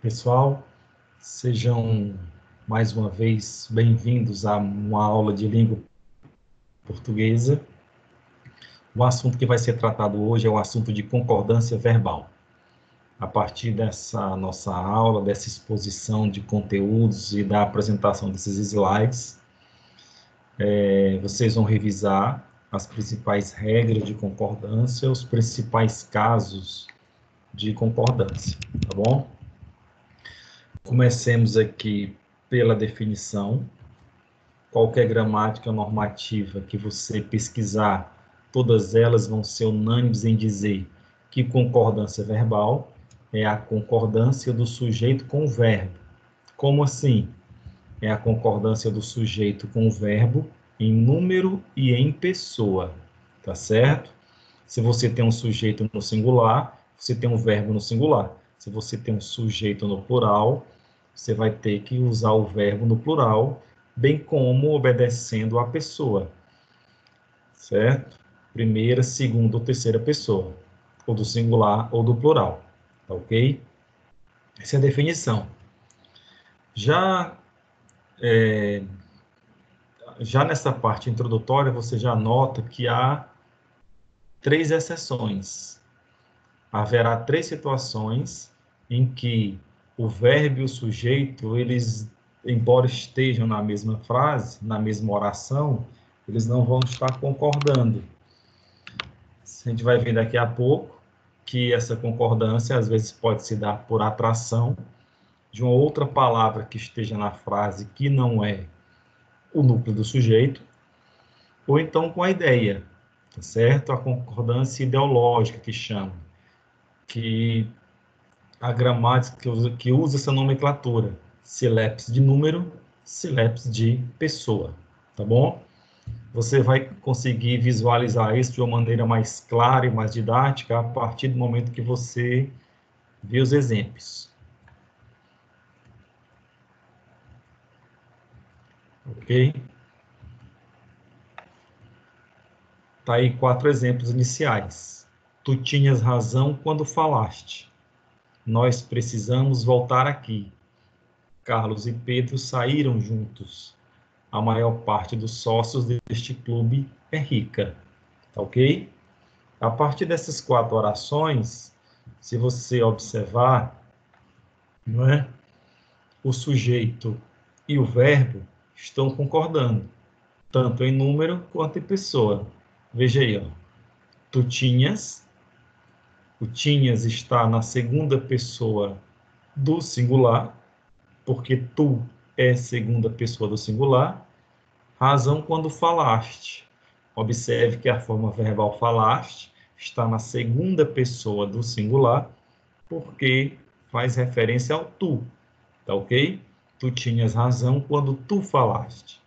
Pessoal, sejam mais uma vez bem-vindos a uma aula de língua portuguesa. O assunto que vai ser tratado hoje é o assunto de concordância verbal. A partir dessa nossa aula, dessa exposição de conteúdos e da apresentação desses slides, vocês vão revisar as principais regras de concordância, os principais casos de concordância, tá bom? Comecemos aqui pela definição. Qualquer gramática normativa que você pesquisar, todas elas vão ser unânimes em dizer que concordância verbal é a concordância do sujeito com o verbo. Como assim? É a concordância do sujeito com o verbo em número e em pessoa, tá certo? Se você tem um sujeito no singular, você tem um verbo no singular. Se você tem um sujeito no plural, você vai ter que usar o verbo no plural, bem como obedecendo a pessoa, certo? Primeira, segunda ou terceira pessoa, ou do singular ou do plural, tá ok? Essa é a definição. Já nessa parte introdutória, você já nota que há 3 exceções. Haverá 3 situações em que o verbo e o sujeito, eles, embora estejam na mesma frase, na mesma oração, eles não vão estar concordando. A gente vai ver daqui a pouco que essa concordância, às vezes, pode se dar por atração de uma outra palavra que esteja na frase que não é o núcleo do sujeito, ou então com a ideia, tá certo? A concordância ideológica que chama, que a gramática que usa essa nomenclatura, sílabes de número, sílabes de pessoa, tá bom? Você vai conseguir visualizar isso de uma maneira mais clara e mais didática a partir do momento que você vê os exemplos. Ok? Tá aí 4 exemplos iniciais. Tu tinhas razão quando falaste. Nós precisamos voltar aqui. Carlos e Pedro saíram juntos. A maior parte dos sócios deste clube é rica. Tá ok? A partir dessas 4 orações, se você observar, não é? O sujeito e o verbo estão concordando, tanto em número quanto em pessoa. Veja aí, ó. Tu tinhas, o tinhas está na segunda pessoa do singular, porque tu é segunda pessoa do singular. Razão quando falaste. Observe que a forma verbal falaste está na segunda pessoa do singular, porque faz referência ao tu, tá ok? Tu tinhas razão quando tu falaste.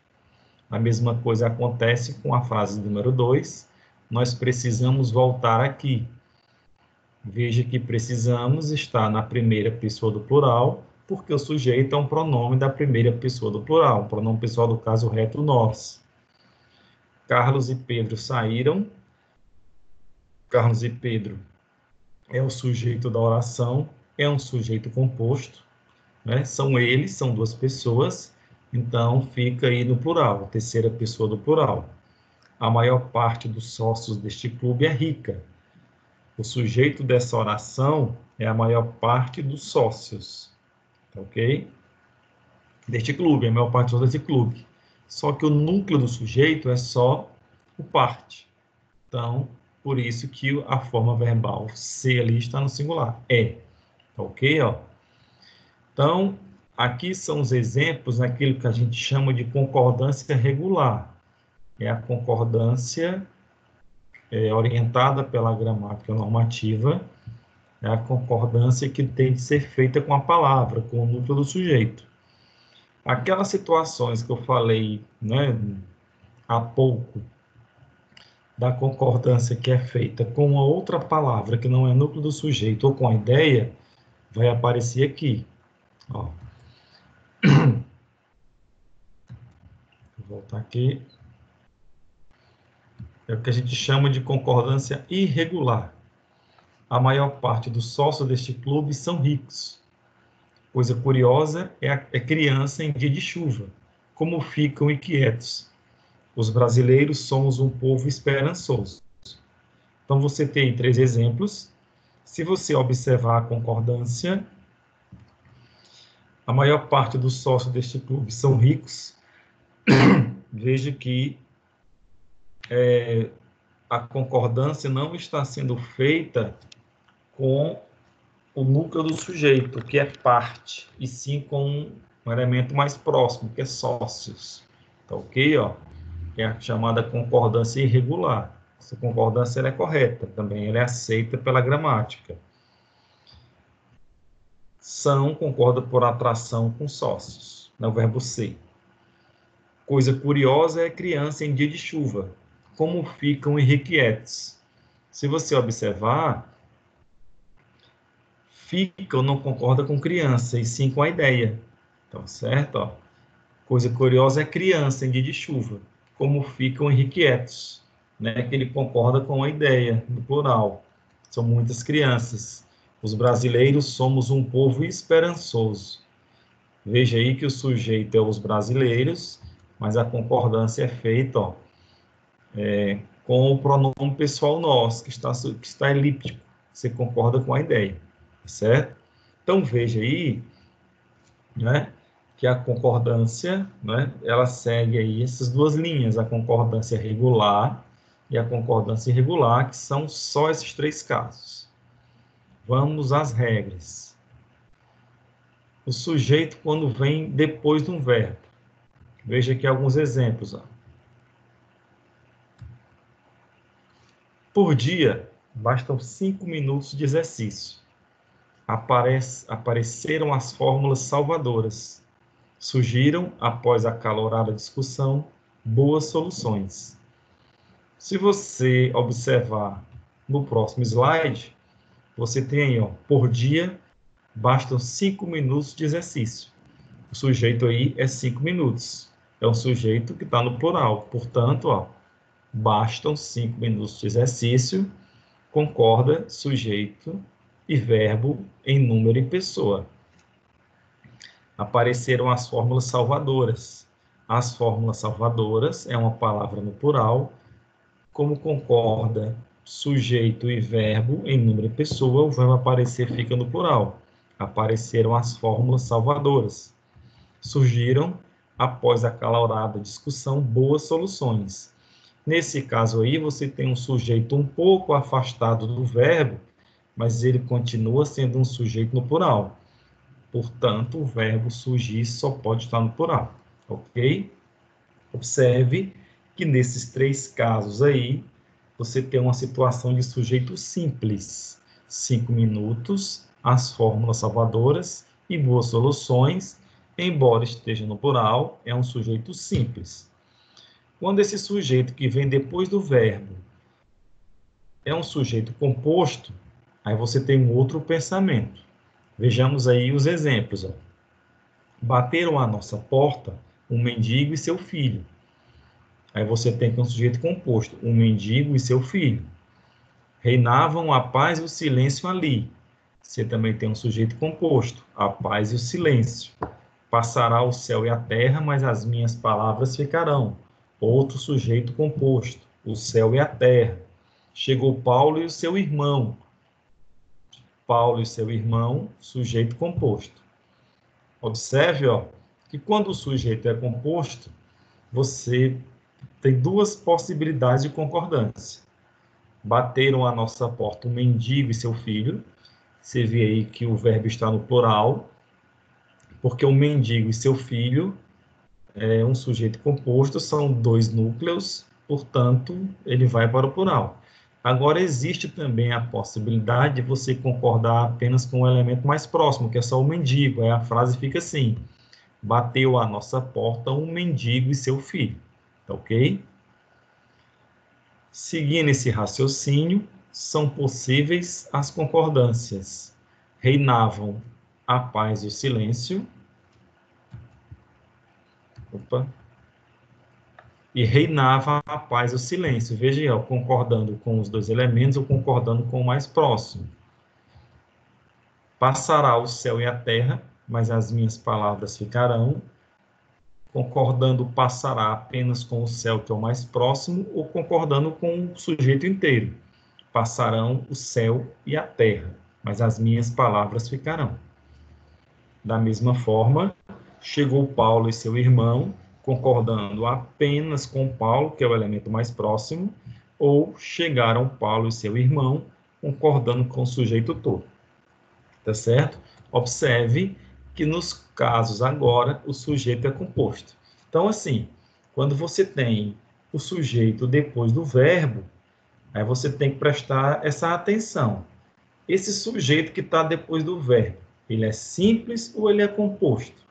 A mesma coisa acontece com a frase número 2, nós precisamos voltar aqui. Veja que precisamos está na primeira pessoa do plural, porque o sujeito é um pronome da primeira pessoa do plural, um pronome pessoal do caso reto nós. Carlos e Pedro saíram. Carlos e Pedro é o sujeito da oração, é um sujeito composto, né? São eles, são 2 pessoas, então fica aí no plural, terceira pessoa do plural. A maior parte dos sócios deste clube é rica. O sujeito dessa oração é a maior parte dos sócios, tá ok? Deste clube, a maior parte dos sócios desse clube. Só que o núcleo do sujeito é só o parte. Então, por isso que a forma verbal ser ali está no singular. É. Tá ok? Ó. Então, aqui são os exemplos daquilo que a gente chama de concordância regular. É a concordância orientada pela gramática normativa, é a concordância que tem que ser feita com a palavra, com o núcleo do sujeito. Aquelas situações que eu falei, né, há pouco, da concordância que é feita com uma outra palavra que não é núcleo do sujeito ou com a ideia, vai aparecer aqui. Ó. Vou voltar aqui. É o que a gente chama de concordância irregular. A maior parte dos sócios deste clube são ricos. Coisa curiosa é criança em dia de chuva. Como ficam inquietos. Os brasileiros somos um povo esperançoso. Então, você tem 3 exemplos. Se você observar a concordância, a maior parte dos sócios deste clube são ricos. Veja que a concordância não está sendo feita com o núcleo do sujeito, que é parte, e sim com um elemento mais próximo, que é sócios. Tá ok? Ó? É a chamada concordância irregular. Essa concordância ela é correta, também ela é aceita pela gramática. São concorda por atração com sócios, no verbo ser. Coisa curiosa é criança em dia de chuva. Como ficam irrequietos. Se você observar, ficam não concorda com criança, e sim com a ideia. Então, certo? Ó. Coisa curiosa é criança em dia de chuva. Como ficam irrequietos. Né? Que ele concorda com a ideia, no plural. São muitas crianças. Os brasileiros somos um povo esperançoso. Veja aí que o sujeito é os brasileiros, mas a concordância é feita com o pronome pessoal nós, que está elíptico. Você concorda com a ideia, certo? Então, veja aí, né, que a concordância, né, ela segue aí essas 2 linhas, a concordância regular e a concordância irregular, que são só esses 3 casos. Vamos às regras. O sujeito, quando vem depois de um verbo. Veja aqui alguns exemplos. Ó. Por dia, bastam 5 minutos de exercício. Apareceram as fórmulas salvadoras. Surgiram, após acalorada discussão, boas soluções. Se você observar no próximo slide, você tem aí, ó, por dia, bastam 5 minutos de exercício. O sujeito aí é 5 minutos. É um sujeito que está no plural. Portanto, ó, bastam 5 minutos de exercício, concorda, sujeito e verbo em número e pessoa. Apareceram as fórmulas salvadoras. As fórmulas salvadoras é uma palavra no plural, como concorda, sujeito e verbo em número e pessoa, o verbo aparecer fica no plural. Apareceram as fórmulas salvadoras. Surgiram, após acalorada discussão, boas soluções. Nesse caso aí, você tem um sujeito um pouco afastado do verbo, mas ele continua sendo um sujeito no plural. Portanto, o verbo surgir só pode estar no plural, ok? Observe que nesses 3 casos aí, você tem uma situação de sujeito simples. 5 minutos, as fórmulas salvadoras e boas soluções, embora esteja no plural, é um sujeito simples. Quando esse sujeito que vem depois do verbo é um sujeito composto, aí você tem um outro pensamento. Vejamos aí os exemplos. Ó. Bateram à nossa porta um mendigo e seu filho. Aí você tem que um sujeito composto, um mendigo e seu filho. Reinavam a paz e o silêncio ali. Você também tem um sujeito composto, a paz e o silêncio. Passará o céu e a terra, mas as minhas palavras ficarão. Outro sujeito composto, o céu e a terra. Chegou Paulo e o seu irmão. Paulo e seu irmão, sujeito composto. Observe, ó, que quando o sujeito é composto, você tem 2 possibilidades de concordância. Bateram à nossa porta um mendigo e seu filho. Você vê aí que o verbo está no plural, porque o mendigo e seu filho é um sujeito composto, são 2 núcleos, portanto, ele vai para o plural. Agora, existe também a possibilidade de você concordar apenas com o elemento mais próximo, que é só o mendigo. Aí a frase fica assim: bateu à nossa porta um mendigo e seu filho. Tá ok? Seguindo esse raciocínio, são possíveis as concordâncias. Reinavam a paz e o silêncio. E reinava a paz e o silêncio. Veja aí, ó, concordando com os 2 elementos ou concordando com o mais próximo. Passará o céu e a terra, mas as minhas palavras ficarão. Concordando passará apenas com o céu, que é o mais próximo, ou concordando com o sujeito inteiro. Passarão o céu e a terra, mas as minhas palavras ficarão. Da mesma forma, chegou Paulo e seu irmão, concordando apenas com Paulo, que é o elemento mais próximo, ou chegaram Paulo e seu irmão, concordando com o sujeito todo. Tá certo? Observe que nos casos agora, o sujeito é composto. Então, assim, quando você tem o sujeito depois do verbo, aí você tem que prestar essa atenção. Esse sujeito que está depois do verbo, ele é simples ou ele é composto?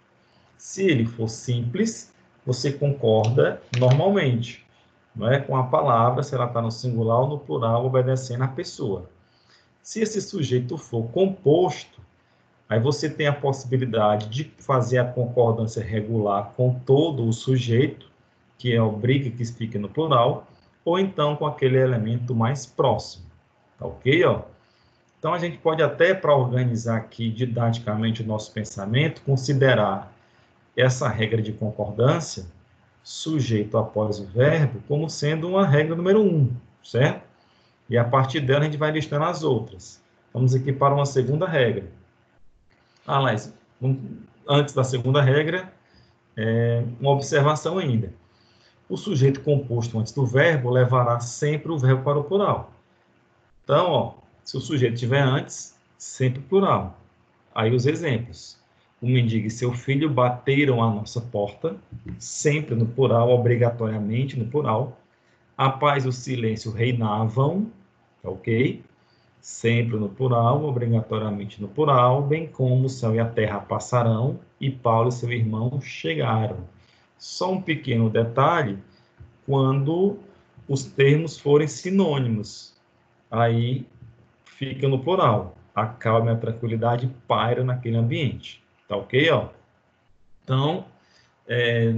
Se ele for simples, você concorda normalmente, não é? Com a palavra, se ela está no singular ou no plural, obedecendo à pessoa. Se esse sujeito for composto, aí você tem a possibilidade de fazer a concordância regular com todo o sujeito, que é obriga que fique no plural, ou então com aquele elemento mais próximo. Tá ok? Ó? Então, a gente pode até, para organizar aqui didaticamente o nosso pensamento, considerar essa regra de concordância, sujeito após o verbo, como sendo uma regra número 1, certo? E a partir dela a gente vai listando as outras. Vamos aqui para uma segunda regra. Mas antes da segunda regra, uma observação ainda. O sujeito composto antes do verbo levará sempre o verbo para o plural. Então, ó, se o sujeito estiver antes, sempre plural. Aí os exemplos. O mendigo e seu filho bateram a nossa porta, sempre no plural, obrigatoriamente no plural. A paz e o silêncio reinavam, ok? Sempre no plural, obrigatoriamente no plural, bem como o céu e a terra passarão, e Paulo e seu irmão chegaram. Só um pequeno detalhe, quando os termos forem sinônimos, aí fica no plural. A calma e a tranquilidade pairam naquele ambiente. Tá ok? Ó? Então,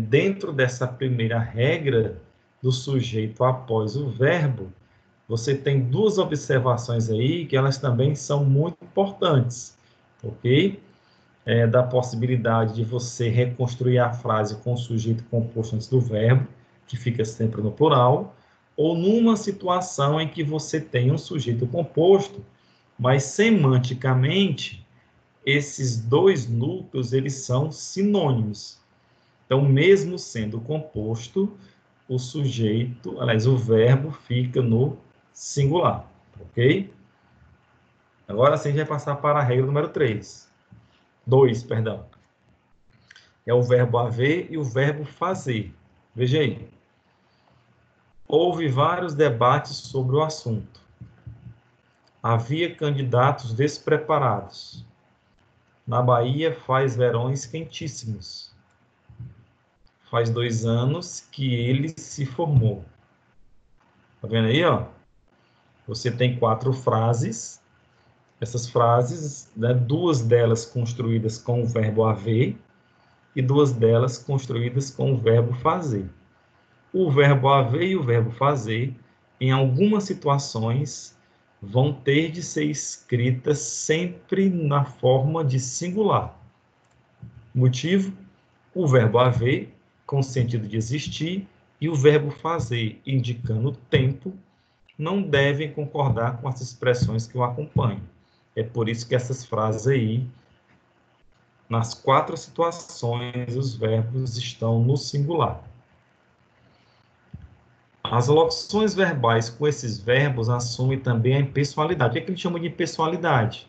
dentro dessa primeira regra do sujeito após o verbo, você tem duas observações aí que elas também são muito importantes, ok? Da possibilidade de você reconstruir a frase com o sujeito composto antes do verbo, que fica sempre no plural, ou numa situação em que você tem um sujeito composto, mas semanticamente, esses dois núcleos, eles são sinônimos. Então, mesmo sendo composto, o sujeito, aliás, o verbo fica no singular, ok? Agora sim, a gente vai passar para a regra número 2, perdão. É o verbo haver e o verbo fazer. Veja aí. Houve vários debates sobre o assunto. Havia candidatos despreparados. Na Bahia faz verões quentíssimos. Faz 2 anos que ele se formou. Tá vendo aí, ó? Você tem 4 frases. Essas frases, né, 2 delas construídas com o verbo haver e 2 delas construídas com o verbo fazer. O verbo haver e o verbo fazer, em algumas situações, vão ter de ser escritas sempre na forma de singular. Motivo? O verbo haver, com o sentido de existir, e o verbo fazer, indicando o tempo, não devem concordar com as expressões que o acompanham. É por isso que essas frases aí, nas 4 situações, os verbos estão no singular. As locuções verbais com esses verbos assumem também a impessoalidade. O que é que a gente chama de impessoalidade?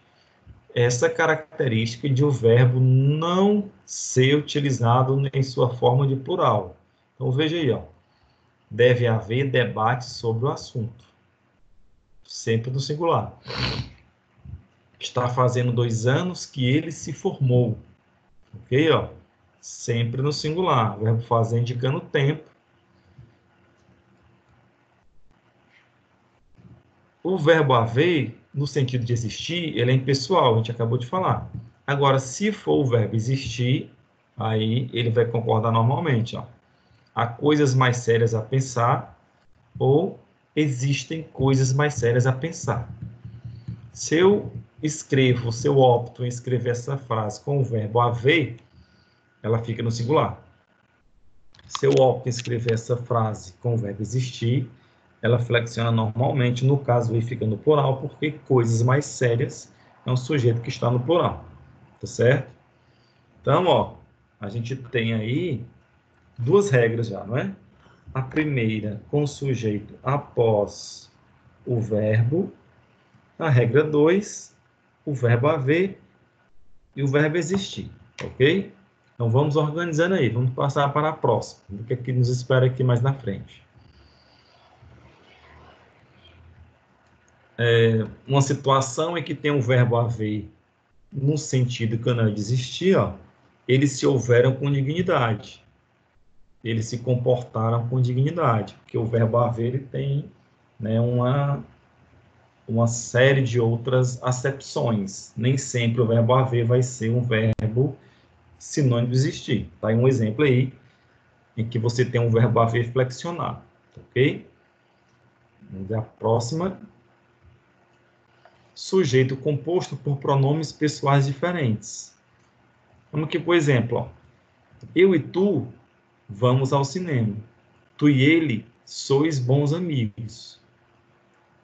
Essa característica de o verbo não ser utilizado em sua forma de plural. Então, veja aí, ó. Deve haver debate sobre o assunto. Sempre no singular. Está fazendo 2 anos que ele se formou. Ok? Ó? Sempre no singular. O verbo fazer indicando o tempo. O verbo haver, no sentido de existir, ele é impessoal, a gente acabou de falar. Agora, se for o verbo existir, aí ele vai concordar normalmente. Ó. Há coisas mais sérias a pensar ou existem coisas mais sérias a pensar. Se eu escrevo, se eu opto em escrever essa frase com o verbo haver, ela fica no singular. Se eu opto em escrever essa frase com o verbo existir, ela flexiona normalmente, no caso aí fica no plural, porque coisas mais sérias é um sujeito que está no plural, tá certo? Então, ó, a gente tem aí duas regras já, não é? A primeira, com o sujeito após o verbo. A regra 2, o verbo haver e o verbo existir, ok? Então, vamos organizando aí. Vamos passar para a próxima. O que é que nos espera aqui mais na frente? Uma situação em que tem o verbo haver no sentido que não é de existir, ó, eles se houveram com dignidade. Eles se comportaram com dignidade, porque o verbo haver ele tem, né, uma série de outras acepções. Nem sempre o verbo haver vai ser um verbo sinônimo de existir. Tá aí um exemplo aí em que você tem um verbo haver flexionado, ok? Vamos ver a próxima. Sujeito composto por pronomes pessoais diferentes. Vamos aqui, por exemplo, ó. Eu e tu vamos ao cinema. Tu e ele sois bons amigos.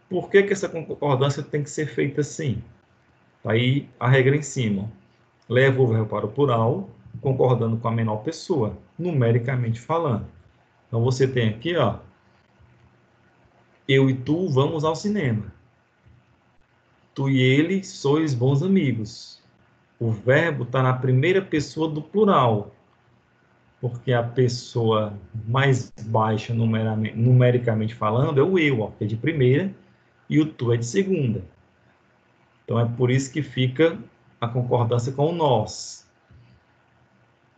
Por que essa concordância tem que ser feita assim? Tá aí a regra em cima. Leva o verbo para o plural, concordando com a menor pessoa, numericamente falando. Então, você tem aqui, ó, eu e tu vamos ao cinema. Tu e ele sois bons amigos. O verbo está na primeira pessoa do plural, porque a pessoa mais baixa numericamente falando é o eu, ó, que é de primeira, e o tu é de segunda. Então, é por isso que fica a concordância com o nós.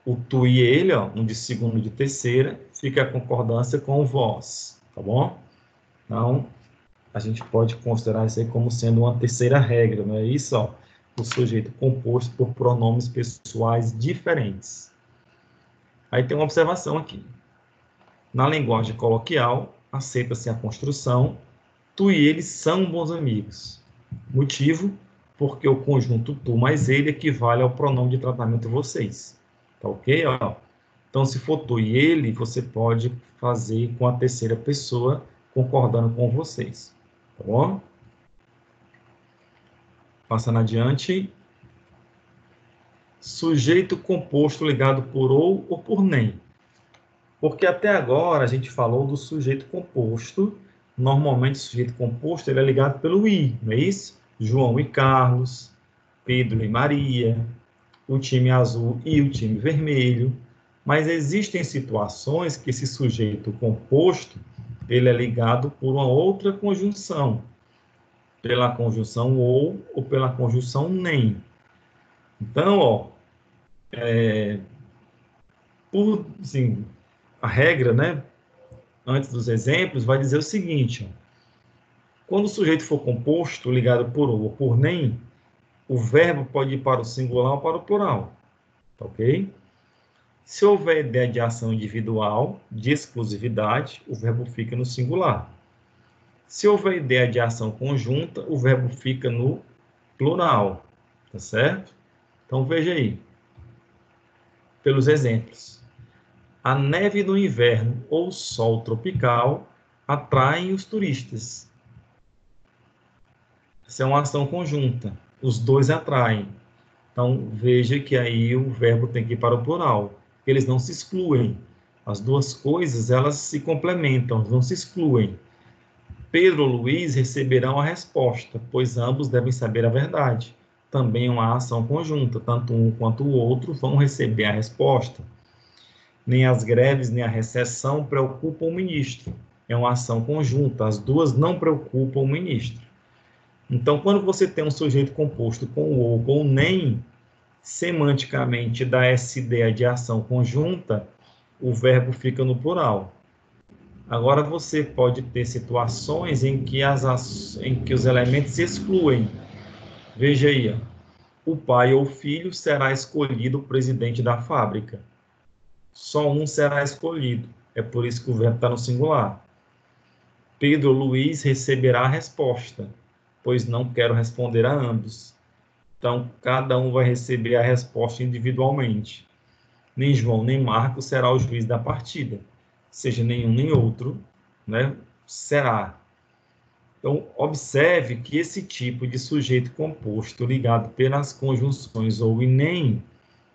O tu e ele, ó, um de segunda e de terceira, fica a concordância com o vós, tá bom? Então, a gente pode considerar isso aí como sendo uma terceira regra, não é isso? Ó, o sujeito composto por pronomes pessoais diferentes. Aí tem uma observação aqui. Na linguagem coloquial, aceita-se a construção, tu e ele são bons amigos. Motivo, porque o conjunto tu mais ele equivale ao pronome de tratamento vocês. Tá ok? Ó. Então, se for tu e ele, você pode fazer com a terceira pessoa, concordando com vocês. Tá bom? Passando adiante. Sujeito composto ligado por ou por nem. Porque até agora a gente falou do sujeito composto. Normalmente o sujeito composto ele é ligado pelo i, não é isso? João e Carlos, Pedro e Maria, o time azul e o time vermelho. Mas existem situações que esse sujeito composto ele é ligado por uma outra conjunção, pela conjunção ou pela conjunção nem. Então, ó, por, assim, a regra, né, antes dos exemplos, vai dizer o seguinte, ó, quando o sujeito for composto, ligado por ou por nem, o verbo pode ir para o singular ou para o plural, tá ok? Se houver ideia de ação individual, de exclusividade, o verbo fica no singular. Se houver ideia de ação conjunta, o verbo fica no plural, tá certo? Então, veja aí, pelos exemplos. A neve no inverno ou o sol tropical atraem os turistas. Essa é uma ação conjunta. Os dois atraem. Então, veja que aí o verbo tem que ir para o plural. Eles não se excluem. As duas coisas, elas se complementam, não se excluem. Pedro ou Luiz receberão a resposta, pois ambos devem saber a verdade. Também é uma ação conjunta, tanto um quanto o outro vão receber a resposta. Nem as greves, nem a recessão preocupam o ministro. É uma ação conjunta, as duas não preocupam o ministro. Então, quando você tem um sujeito composto com o ou, com o nem, semanticamente dá essa ideia de ação conjunta, o verbo fica no plural. Agora, você pode ter situações em que os elementos se excluem. Veja aí, ó. O pai ou filho será escolhido o presidente da fábrica. Só um será escolhido. É por isso que o verbo está no singular. Pedro ou Luiz receberá a resposta, pois não quero responder a ambos. Então, cada um vai receber a resposta individualmente. Nem João nem Marcos será o juiz da partida. Seja nenhum nem outro, né, será. Então, observe que esse tipo de sujeito composto ligado pelas conjunções ou e nem,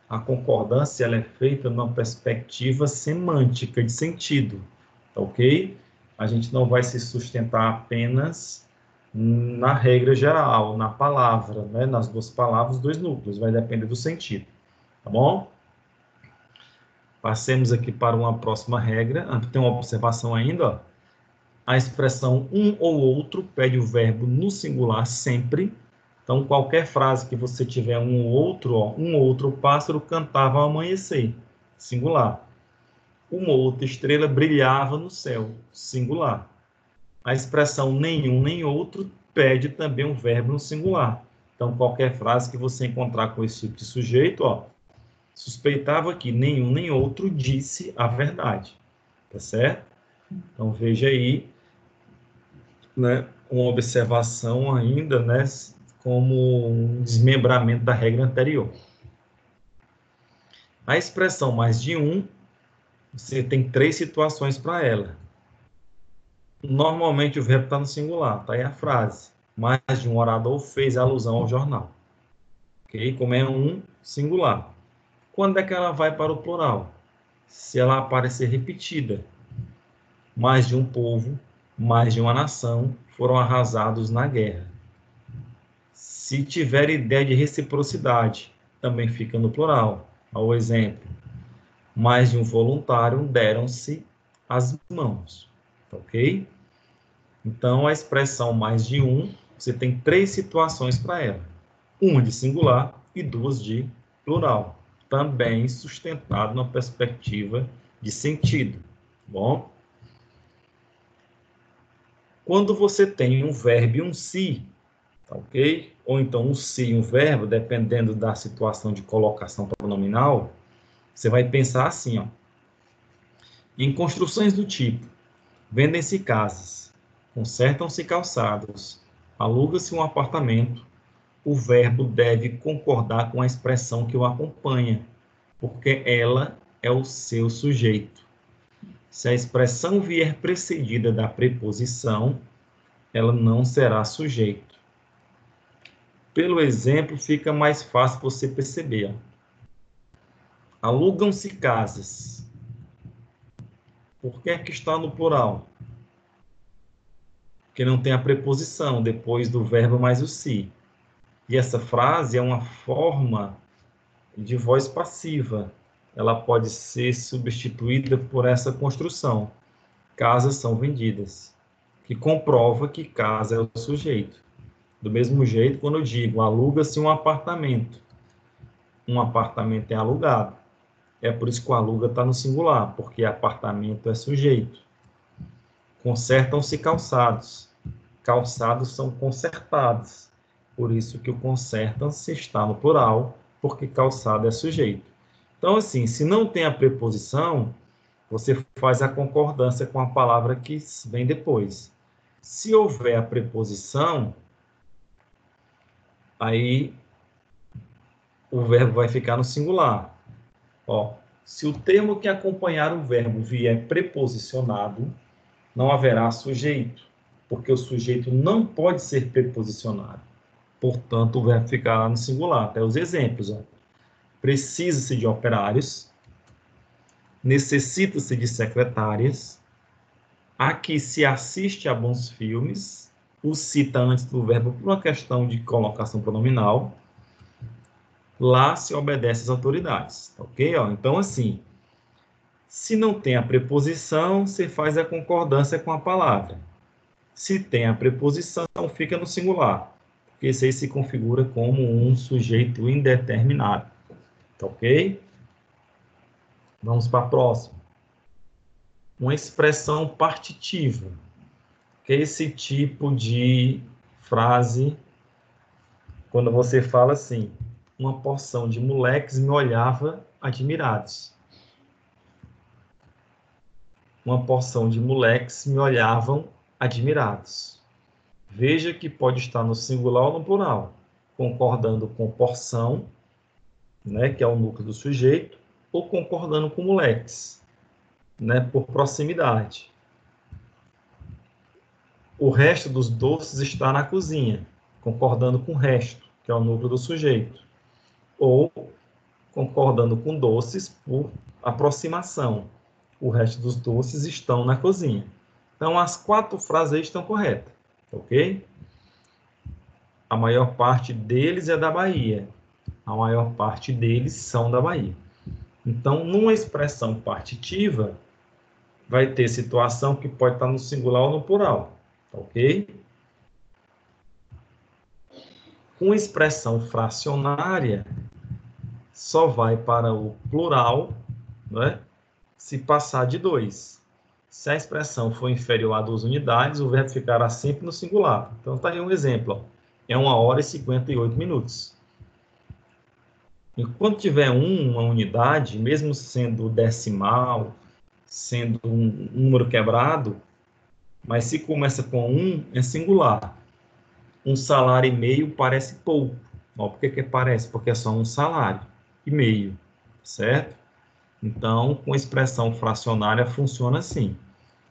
a concordância ela é feita numa perspectiva semântica, de sentido, tá ok? A gente não vai se sustentar apenas na regra geral, na palavra, né? Nas duas palavras, dois núcleos, vai depender do sentido, tá bom? Passemos aqui para uma próxima regra. Tem uma observação ainda, ó. A expressão um ou outro pede o verbo no singular sempre. Então, qualquer frase que você tiver um ou outro, ó, um ou outro pássaro cantava ao amanhecer, singular. Uma ou outra estrela brilhava no céu, singular. A expressão nenhum nem outro pede também um verbo no singular. Então, qualquer frase que você encontrar com esse tipo de sujeito, ó, suspeitava que nenhum nem outro disse a verdade, tá certo? Então, veja aí, né, uma observação ainda, né, como um desmembramento da regra anterior. A expressão mais de um, você tem 3 situações para ela. Normalmente o verbo está no singular, tá aí a frase. Mais de um orador fez alusão ao jornal. Ok? Como é um singular. Quando é que ela vai para o plural? Se ela aparecer repetida. Mais de um povo, mais de uma nação foram arrasados na guerra. Se tiver ideia de reciprocidade, também fica no plural. Ao exemplo, mais de um voluntário deram-se as mãos. Ok? Então, a expressão mais de um, você tem 3 situações para ela. Uma de singular e 2 de plural. Também sustentado na perspectiva de sentido. Bom? Quando você tem um verbo e um se, tá ok? Ou então um se e um verbo, dependendo da situação de colocação pronominal, você vai pensar assim, ó. Em construções do tipo, vendem-se casas, consertam-se calçados, aluga-se um apartamento, o verbo deve concordar com a expressão que o acompanha, porque ela é o seu sujeito. Se a expressão vier precedida da preposição, ela não será sujeito. Pelo exemplo, fica mais fácil você perceber. Alugam-se casas. Por que é que está no plural? Porque não tem a preposição depois do verbo mais o se. E essa frase é uma forma de voz passiva. Ela pode ser substituída por essa construção. Casas são vendidas, que comprova que casa é o sujeito. Do mesmo jeito, quando eu digo aluga-se um apartamento é alugado. É por isso que o aluga está no singular, porque apartamento é sujeito. Consertam-se calçados. Calçados são consertados. Por isso que o consertam-se está no plural, porque calçado é sujeito. Então, assim, se não tem a preposição, você faz a concordância com a palavra que vem depois. Se houver a preposição, aí o verbo vai ficar no singular. Ó, se o termo que acompanhar o verbo vier preposicionado, não haverá sujeito, porque o sujeito não pode ser preposicionado. Portanto, o verbo ficará no singular. Até os exemplos. Precisa-se de operários, necessita-se de secretárias, aqui se assiste a bons filmes, o cita antes do verbo por uma questão de colocação pronominal, lá se obedece às autoridades, ok? Então, assim, se não tem a preposição, você faz a concordância com a palavra. Se tem a preposição, fica no singular, porque esse aí se configura como um sujeito indeterminado, ok? Vamos para a próxima. Uma expressão partitiva, que é esse tipo de frase, quando você fala assim, uma porção de moleques me olhava admirados. Uma porção de moleques me olhavam admirados. Veja que pode estar no singular ou no plural. concordando com porção, né, que é o núcleo do sujeito, ou concordando com moleques, né, por proximidade. O resto dos doces está na cozinha, concordando com o resto, que é o núcleo do sujeito. Ou concordando com doces por aproximação. O resto dos doces estão na cozinha. Então, as 4 frases aí estão corretas, ok? A maior parte deles é da Bahia. A maior parte deles são da Bahia. Então, numa expressão partitiva, vai ter situação que pode estar no singular ou no plural, ok? Com expressão fracionária, só vai para o plural, né, se passar de 2. Se a expressão for inferior a 2 unidades, o verbo ficará sempre no singular. Então, está aí um exemplo. Ó. É 1h e 58 minutos. E quando tiver uma unidade, mesmo sendo decimal, sendo um número quebrado, mas se começa com 1, é singular. 1 salário e meio parece pouco. Ó, por que parece? Porque é só 1 salário e meio, certo? Então, com expressão fracionária, funciona assim.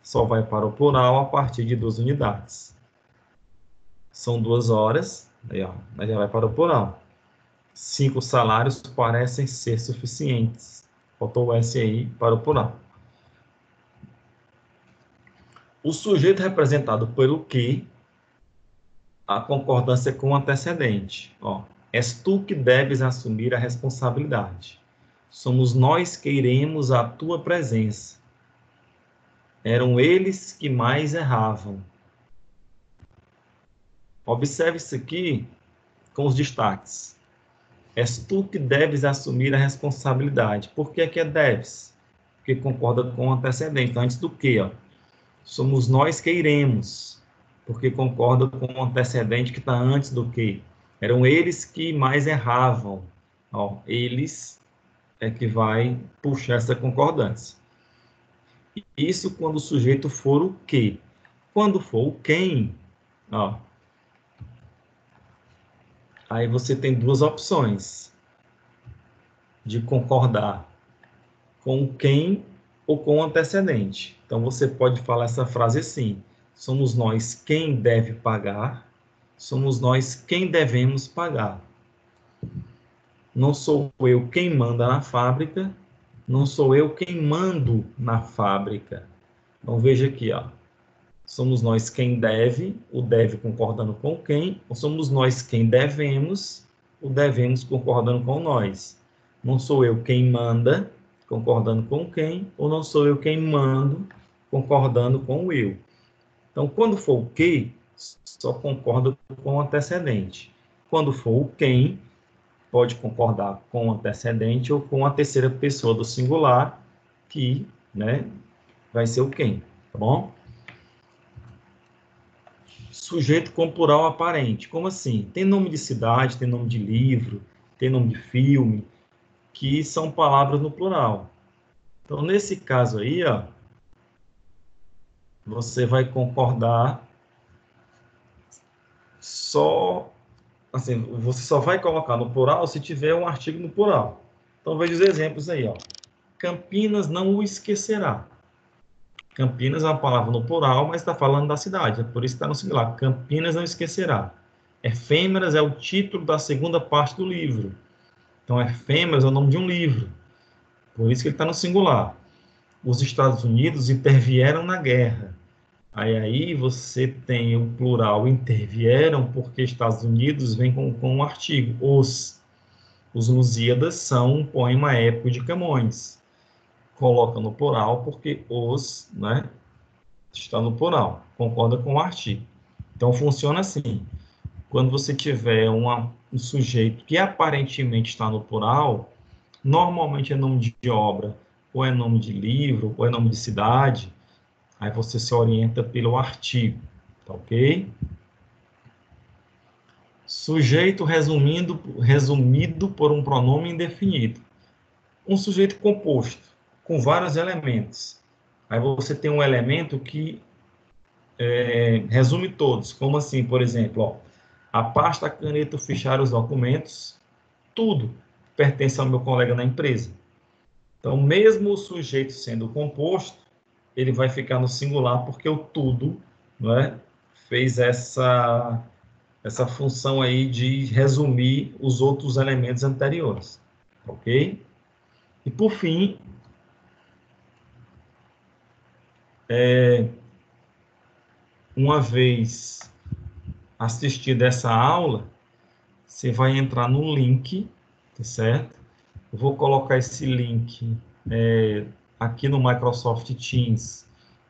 Só vai para o plural a partir de 2 unidades. São 2 horas, aí, ó, já vai para o plural. 5 salários parecem ser suficientes. Faltou o S aí para o plural. O sujeito representado pelo que, a concordância com o antecedente. Ó, és tu que deves assumir a responsabilidade. Somos nós que iremos à tua presença. Eram eles que mais erravam. Observe isso aqui com os destaques. És tu que deves assumir a responsabilidade. Por que é deves? Porque concorda com o antecedente. Então, antes do que? Ó, somos nós que iremos. Porque concorda com o antecedente que está antes do que. Eram eles que mais erravam. Ó, eles é que vai puxar essa concordância. Isso quando o sujeito for o que. Quando for o quem, ó, aí você tem 2 opções de concordar com quem ou com o antecedente. Então, você pode falar essa frase assim: somos nós quem deve pagar, somos nós quem devemos pagar. Não sou eu quem manda na fábrica, não sou eu quem mando na fábrica. Então, veja aqui, ó. Somos nós quem deve, o deve concordando com quem, ou somos nós quem devemos, o devemos concordando com nós. Não sou eu quem manda, concordando com quem, ou não sou eu quem mando, concordando com o eu. Então, quando for o que, só concorda com o antecedente. Quando for o quem, pode concordar com o antecedente ou com a terceira pessoa do singular, que, né, vai ser o quem, tá bom? Sujeito com plural aparente. Como assim? Tem nome de cidade, tem nome de livro, tem nome de filme, que são palavras no plural. Então, nesse caso aí, ó, você vai concordar só, assim, você só vai colocar no plural se tiver um artigo no plural. Então, veja os exemplos aí, ó. Campinas não o esquecerá. Campinas é uma palavra no plural, mas está falando da cidade, é por isso que está no singular. Campinas não esquecerá. Efêmeras é o título da segunda parte do livro. Então, Efêmeras é o nome de um livro. Por isso que ele está no singular. Os Estados Unidos intervieram na guerra. Aí você tem o plural intervieram, porque Estados Unidos vem com um artigo. Os Lusíadas são um poema épico de Camões. Coloca no plural porque os, né, está no plural. Concorda com o artigo. Então, funciona assim. Quando você tiver um sujeito que aparentemente está no plural, normalmente é nome de obra, ou é nome de livro, ou é nome de cidade, aí você se orienta pelo artigo, tá ok? Sujeito resumido por um pronome indefinido. Um sujeito composto, com vários elementos. Aí você tem um elemento que resume todos, como assim, por exemplo, ó, A pasta, a caneta, o fichário, os documentos, tudo pertence ao meu colega na empresa. Então, mesmo o sujeito sendo composto, ele vai ficar no singular, porque o tudo, não é, fez essa função aí de resumir os outros elementos anteriores, ok? E, por fim, uma vez assistida essa aula, você vai entrar no link, tá certo? Eu vou colocar esse link aqui no Microsoft Teams,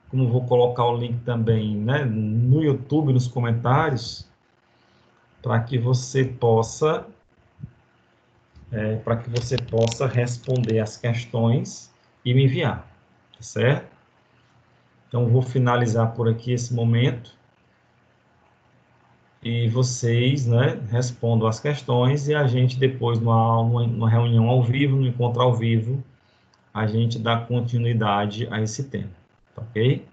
como vou colocar o link também, né, no YouTube, nos comentários, para que você possa responder as questões e me enviar, tá certo? Então, vou finalizar por aqui esse momento e vocês, né, respondam as questões e a gente depois, numa reunião ao vivo, no encontro ao vivo, a gente dá continuidade a esse tema, tá ok?